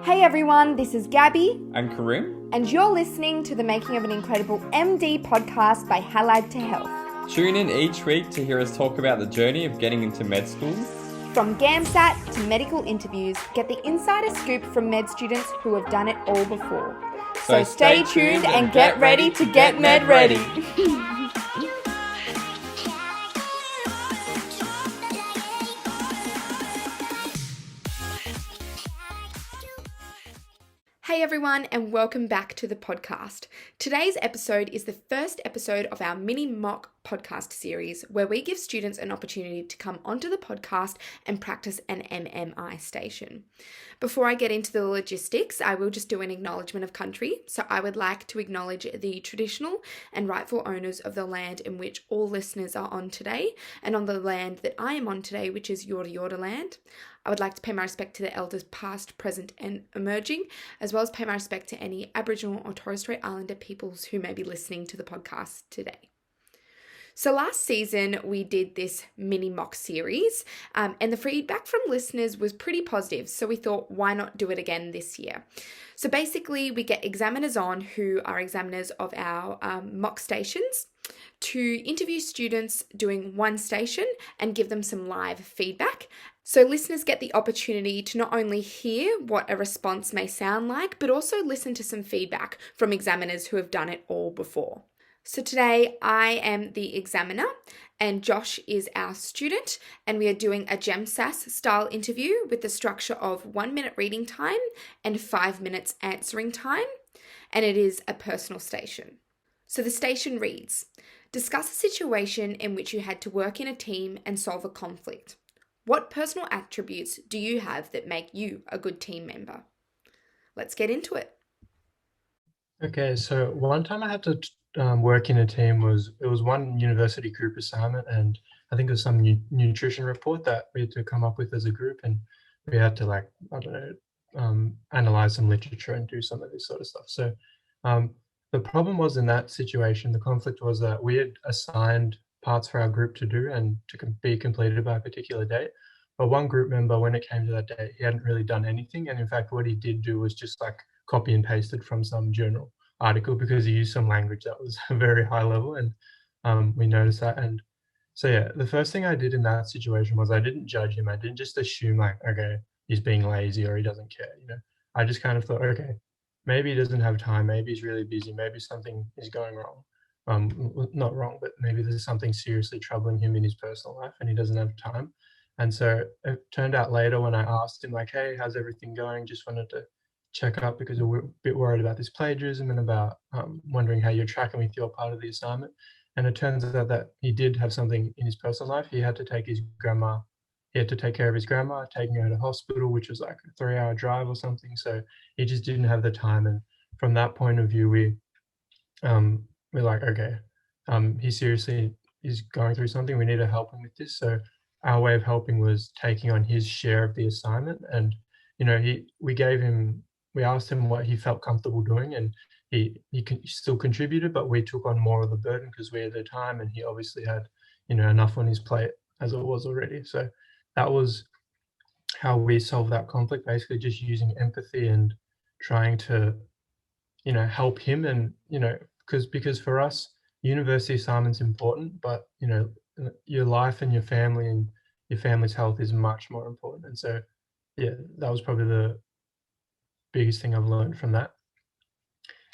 Hey everyone, this is Gabby, and Karim. and you're listening to the Making of an Incredible MD podcast by Allied to Health. Tune in each week to hear us talk about the journey of getting into med school. From GAMSAT to medical interviews, get the insider scoop from med students who have done it all before. So stay tuned and get ready to get med ready. Hey everyone, and welcome back to the podcast. Today's episode is the first episode of our mini mock podcast series where we give students an opportunity to come onto the podcast and practice an MMI station. Before I get into the logistics, I will just do an acknowledgement of country. So I would like to acknowledge the traditional and rightful owners of the land in which all listeners are on today, and on the land that I am on today, which is Yorta Yorta land. I would like to pay my respect to the elders past, present and emerging, as well as pay my respect to any Aboriginal or Torres Strait Islander peoples who may be listening to the podcast today. So last season we did this mini mock series and the feedback from listeners was pretty positive. So we thought, why not do it again this year? So basically we get examiners on who are examiners of our mock stations to interview students doing one station and give them some live feedback. So listeners get the opportunity to not only hear what a response may sound like, but also listen to some feedback from examiners who have done it all before. So today I am the examiner and Josh is our student, and we are doing a GEMSAS style interview with the structure of 1 minute reading time and 5 minutes answering time, and it is a personal station. So the station reads, discuss a situation in which you had to work in a team and solve a conflict. What personal attributes do you have that make you a good team member? Let's get into it. Okay, so one time I had to work in a team it was one university group assignment, and I think it was some nutrition report that we had to come up with as a group, and we had to analyze some literature and do some of this sort of stuff. So the problem was in that situation, the conflict was that we had assigned parts for our group to do and to be completed by a particular date. But one group member, when it came to that date, he hadn't really done anything. And in fact, what he did do was just copy and pasted from some journal article because he used some language that was very high level. And we noticed that. And so, yeah, the first thing I did in that situation was I didn't judge him. I didn't just assume okay, he's being lazy or he doesn't care. I just kind of thought, okay, maybe he doesn't have time. Maybe he's really busy. Maybe something is going wrong. Not wrong, but maybe there's something seriously troubling him in his personal life and he doesn't have time. And so it turned out later when I asked him hey, how's everything going? Just wanted to check up because we're a bit worried about this plagiarism and about wondering how you're tracking with your part of the assignment. And it turns out that he did have something in his personal life. He had to take care of his grandma, taking her to hospital, which was like a 3-hour drive or something. So he just didn't have the time. And from that point of view, we're like, okay, he seriously is going through something. We need to help him with this. So our way of helping was taking on his share of the assignment. And, we asked him what he felt comfortable doing, and he still contributed, but we took on more of the burden because we had the time and he obviously had, enough on his plate as it was already. So that was how we solved that conflict, basically just using empathy and trying to, help him. And, because for us, university assignment's important, but, your life and your family and your family's health is much more important. And so, yeah, that was probably the biggest thing I've learned from that.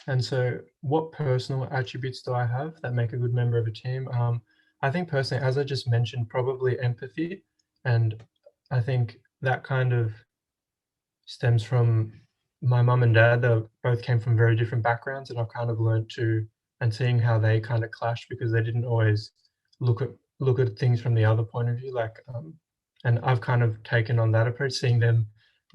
And so what personal attributes do I have that make a good member of a team? I think personally, as I just mentioned, probably empathy. And I think that kind of stems from my mum and dad. They both came from very different backgrounds, and I've kind of learned and seeing how they kind of clashed because they didn't always look at things from the other point of view. And I've kind of taken on that approach, seeing them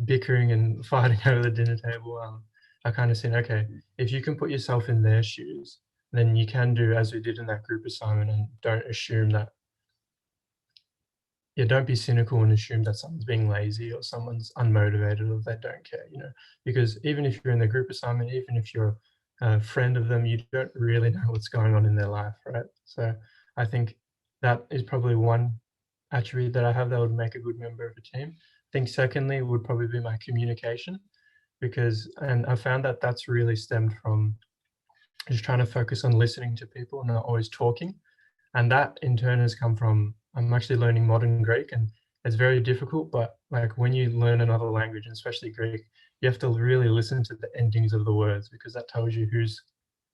bickering and fighting over the dinner table. I kind of said, okay, if you can put yourself in their shoes, then you can do as we did in that group assignment, and don't assume that. Yeah, don't be cynical and assume that someone's being lazy or someone's unmotivated or they don't care, because even if you're in the group assignment, even if you're a friend of them, you don't really know what's going on in their life, right? So I think that is probably one attribute that I have that would make a good member of a team. I think secondly would probably be my communication. and I found that that's really stemmed from just trying to focus on listening to people and not always talking. And that in turn has come from, I'm actually learning modern Greek, and it's very difficult, but like when you learn another language, and especially Greek, you have to really listen to the endings of the words, because that tells you who's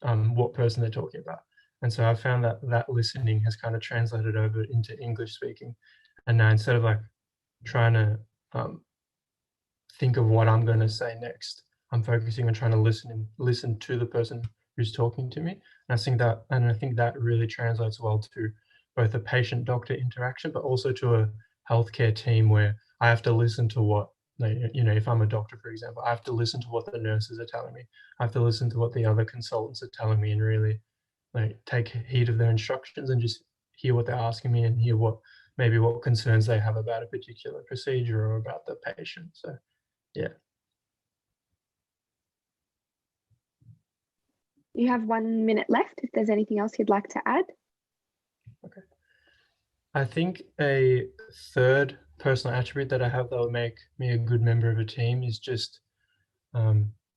what person they're talking about. And so I found that that listening has kind of translated over into English speaking. And now instead of like trying to think of what I'm going to say next, I'm focusing on trying to listen to the person who's talking to me. And I think that really translates well to both a patient-doctor interaction, but also to a healthcare team where I have to listen to what, if I'm a doctor, for example, I have to listen to what the nurses are telling me. I have to listen to what the other consultants are telling me and really take heed of their instructions and just hear what they're asking me and hear what concerns they have about a particular procedure or about the patient. So, yeah. You have 1 minute left if there's anything else you'd like to add. Okay. I think a third personal attribute that I have that will make me a good member of a team is just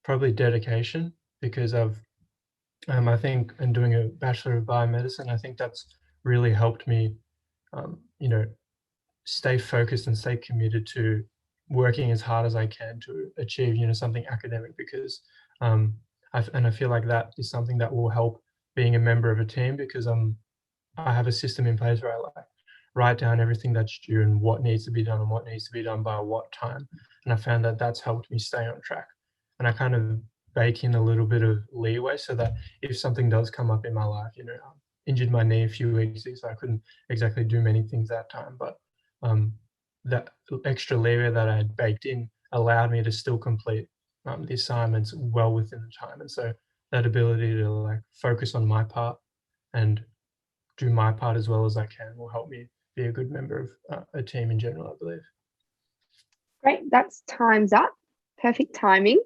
probably dedication, because I think in doing a Bachelor of Biomedicine, I think that's really helped me, stay focused and stay committed to working as hard as I can to achieve, something academic, because I feel like that is something that will help being a member of a team, because I have a system in place where I write down everything that's due and what needs to be done and what needs to be done by what time. And I found that that's helped me stay on track. And I kind of bake in a little bit of leeway so that if something does come up in my life, I injured my knee a few weeks ago, so I couldn't exactly do many things that time. But that extra leeway that I had baked in allowed me to still complete the assignments well within the time. And so that ability to focus on my part and do my part as well as I can will help me be a good member of a team in general, I believe. Great, that's time's up. Perfect timing.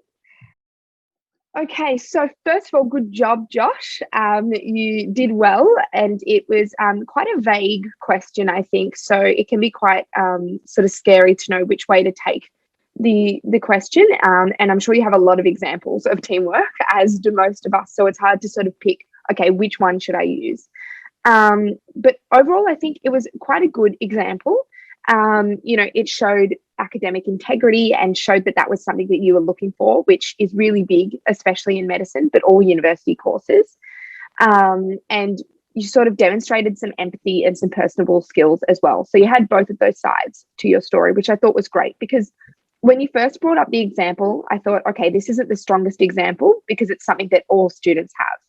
Okay, so first of all, good job, Josh. You did well, and it was quite a vague question, I think. So it can be quite sort of scary to know which way to take the question. And I'm sure you have a lot of examples of teamwork, as do most of us. So it's hard to sort of pick, okay, which one should I use? But overall, I think it was quite a good example. It showed academic integrity and showed that that was something that you were looking for, which is really big, especially in medicine, but all university courses. And you sort of demonstrated some empathy and some personable skills as well. So you had both of those sides to your story, which I thought was great, because when you first brought up the example, I thought, okay, this isn't the strongest example because it's something that all students have.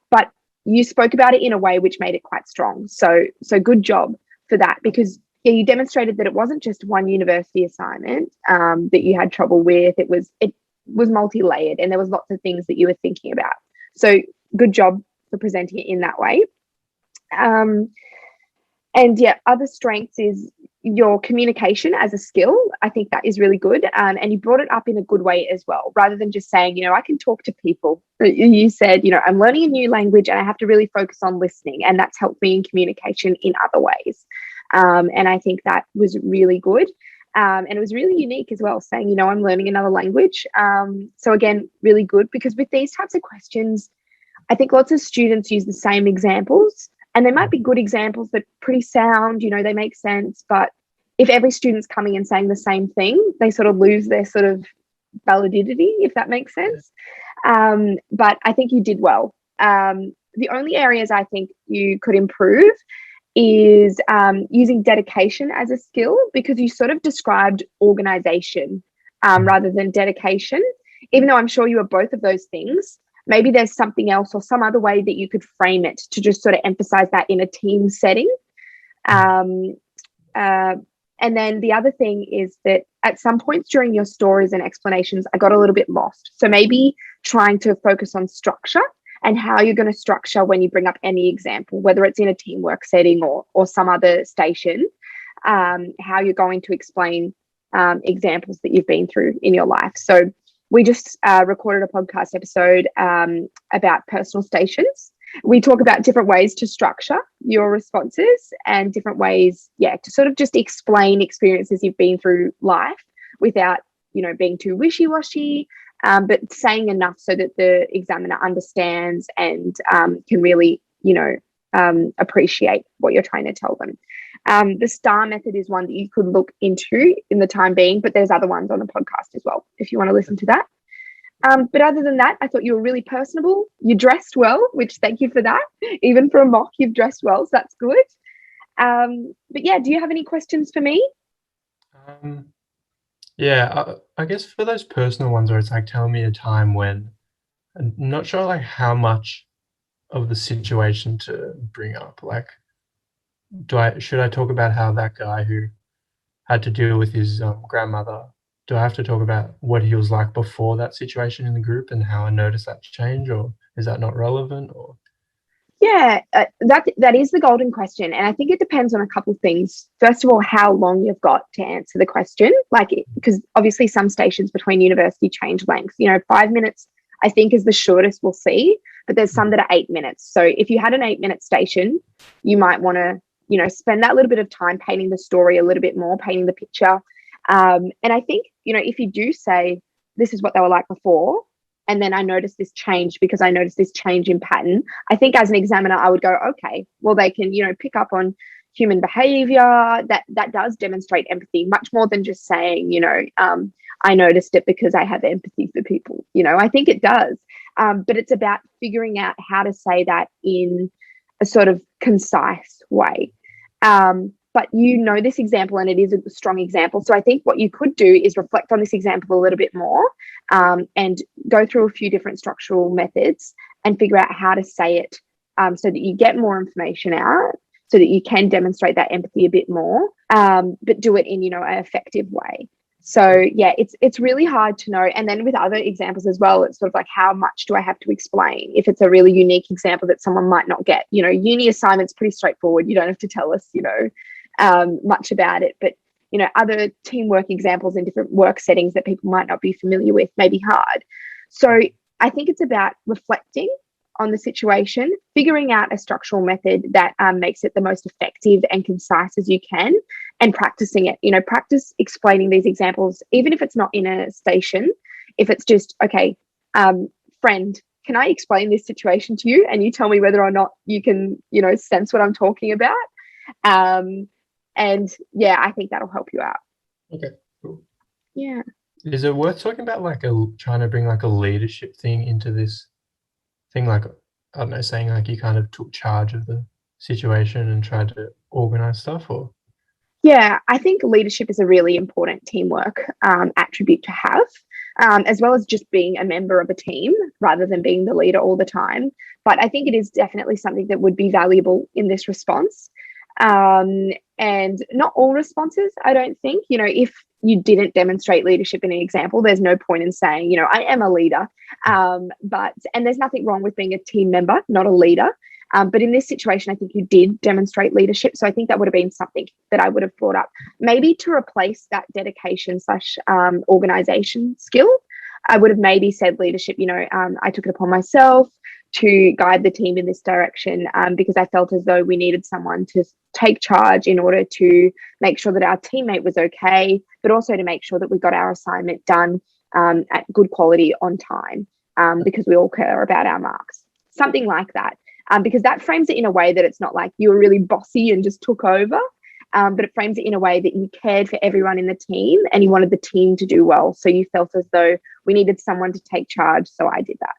But you spoke about it in a way which made it quite strong. So good job for that, because you demonstrated that it wasn't just one university assignment that you had trouble with. It was multi-layered, and there was lots of things that you were thinking about. So good job for presenting it in that way. And yeah, other strengths is your communication as a skill. I think that is really good. And you brought it up in a good way as well, rather than just saying, I can talk to people. You said, I'm learning a new language and I have to really focus on listening. And that's helped me in communication in other ways. And I think that was really good. And it was really unique as well, saying, I'm learning another language. So again, really good, because with these types of questions, I think lots of students use the same examples, and they might be good examples that are pretty sound, they make sense. But if every student's coming and saying the same thing, they sort of lose their sort of validity, if that makes sense. But I think you did well. The only areas I think you could improve is using dedication as a skill, because you sort of described organization rather than dedication. Even though I'm sure you are both of those things, maybe there's something else or some other way that you could frame it to just sort of emphasize that in a team setting. And then the other thing is that at some points during your stories and explanations, I got a little bit lost. So maybe trying to focus on structure and how you're going to structure when you bring up any example, whether it's in a teamwork setting or some other station, how you're going to explain examples that you've been through in your life. So we just recorded a podcast episode about personal stations. We talk about different ways to structure your responses and different ways, to sort of just explain experiences you've been through life without, being too wishy-washy, but saying enough so that the examiner understands and can really, appreciate what you're trying to tell them. The STAR method is one that you could look into in the time being, but there's other ones on the podcast as well if you want to listen to that. But other than that, I thought you were really personable. You dressed well, which thank you for that. Even for a mock, you've dressed well, so that's good. But yeah, do you have any questions for me? Yeah, I guess for those personal ones where it's like, tell me a time when, I'm not sure like how much of the situation to bring up. Like, should I talk about how that guy who had to deal with his grandmother, do I have to talk about what he was like before that situation in the group and how I noticed that change, or is that not relevant? Or Yeah, that is the golden question. And I think it depends on a couple of things. First of all, how long you've got to answer the question. Like, because obviously some stations between university change lengths. 5 minutes, I think, is the shortest we'll see, but there's some that are 8 minutes. So if you had an 8-minute station, you might want to, spend that little bit of time painting the story a little bit more, painting the picture. And I think, if you do say, this is what they were like before, and then I noticed this change because I noticed this change in pattern, I think as an examiner, I would go, okay, well, they can, pick up on human behavior. That does demonstrate empathy, much more than just saying, I noticed it because I have empathy for people. I think it does. But it's about figuring out how to say that in a sort of concise way. But this example, and it is a strong example. So I think what you could do is reflect on this example a little bit more, and go through a few different structural methods and figure out how to say it, so that you get more information out, so that you can demonstrate that empathy a bit more, but do it in, an effective way. So yeah, it's really hard to know. And then with other examples as well, it's sort of like, how much do I have to explain? If it's a really unique example that someone might not get, uni assignment's pretty straightforward. You don't have to tell us, much about it. But, other teamwork examples in different work settings that people might not be familiar with may be hard. So I think it's about reflecting on the situation, figuring out a structural method that makes it the most effective and concise as you can, and practicing it. Practice explaining these examples, even if it's not in a station. If it's just, okay, friend, can I explain this situation to you? And you tell me whether or not you can, sense what I'm talking about. And yeah, I think that'll help you out. okay, cool. Yeah. Is it worth talking about like trying to bring like a leadership thing into this thing? Like, I don't know, saying like you kind of took charge of the situation and tried to organize stuff, or? Yeah, I think leadership is a really important teamwork attribute to have, as well as just being a member of a team rather than being the leader all the time. But I think it is definitely something that would be valuable in this response. And not all responses, I don't think. If you didn't demonstrate leadership in an example, there's no point in saying, I am a leader. And there's nothing wrong with being a team member, not a leader. But in this situation, I think you did demonstrate leadership. So I think that would have been something that I would have brought up, maybe to replace that dedication / organization skill. I would have maybe said leadership, I took it upon myself to guide the team in this direction, because I felt as though we needed someone to take charge in order to make sure that our teammate was okay, but also to make sure that we got our assignment done at good quality on time, because we all care about our marks. Something like that, because that frames it in a way that it's not like you were really bossy and just took over, but it frames it in a way that you cared for everyone in the team and you wanted the team to do well. So you felt as though we needed someone to take charge, so I did that.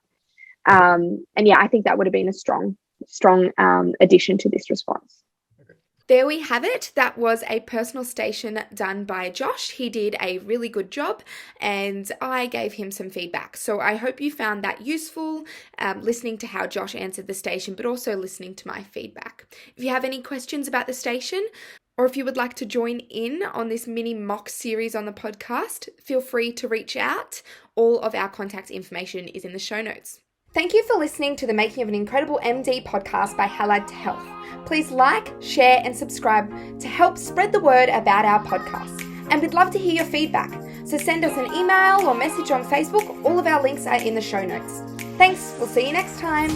And yeah, I think that would have been a strong addition to this response. There we have it. That was a personal station done by Josh. He did a really good job and I gave him some feedback. So I hope you found that useful, listening to how Josh answered the station, but also listening to my feedback. If you have any questions about the station, or if you would like to join in on this mini mock series on the podcast, feel free to reach out. All of our contact information is in the show notes. Thank you for listening to the Making of an Incredible MD podcast by Allied to Health. Please like, share and subscribe to help spread the word about our podcast. And we'd love to hear your feedback. So send us an email or message on Facebook. All of our links are in the show notes. Thanks. We'll see you next time.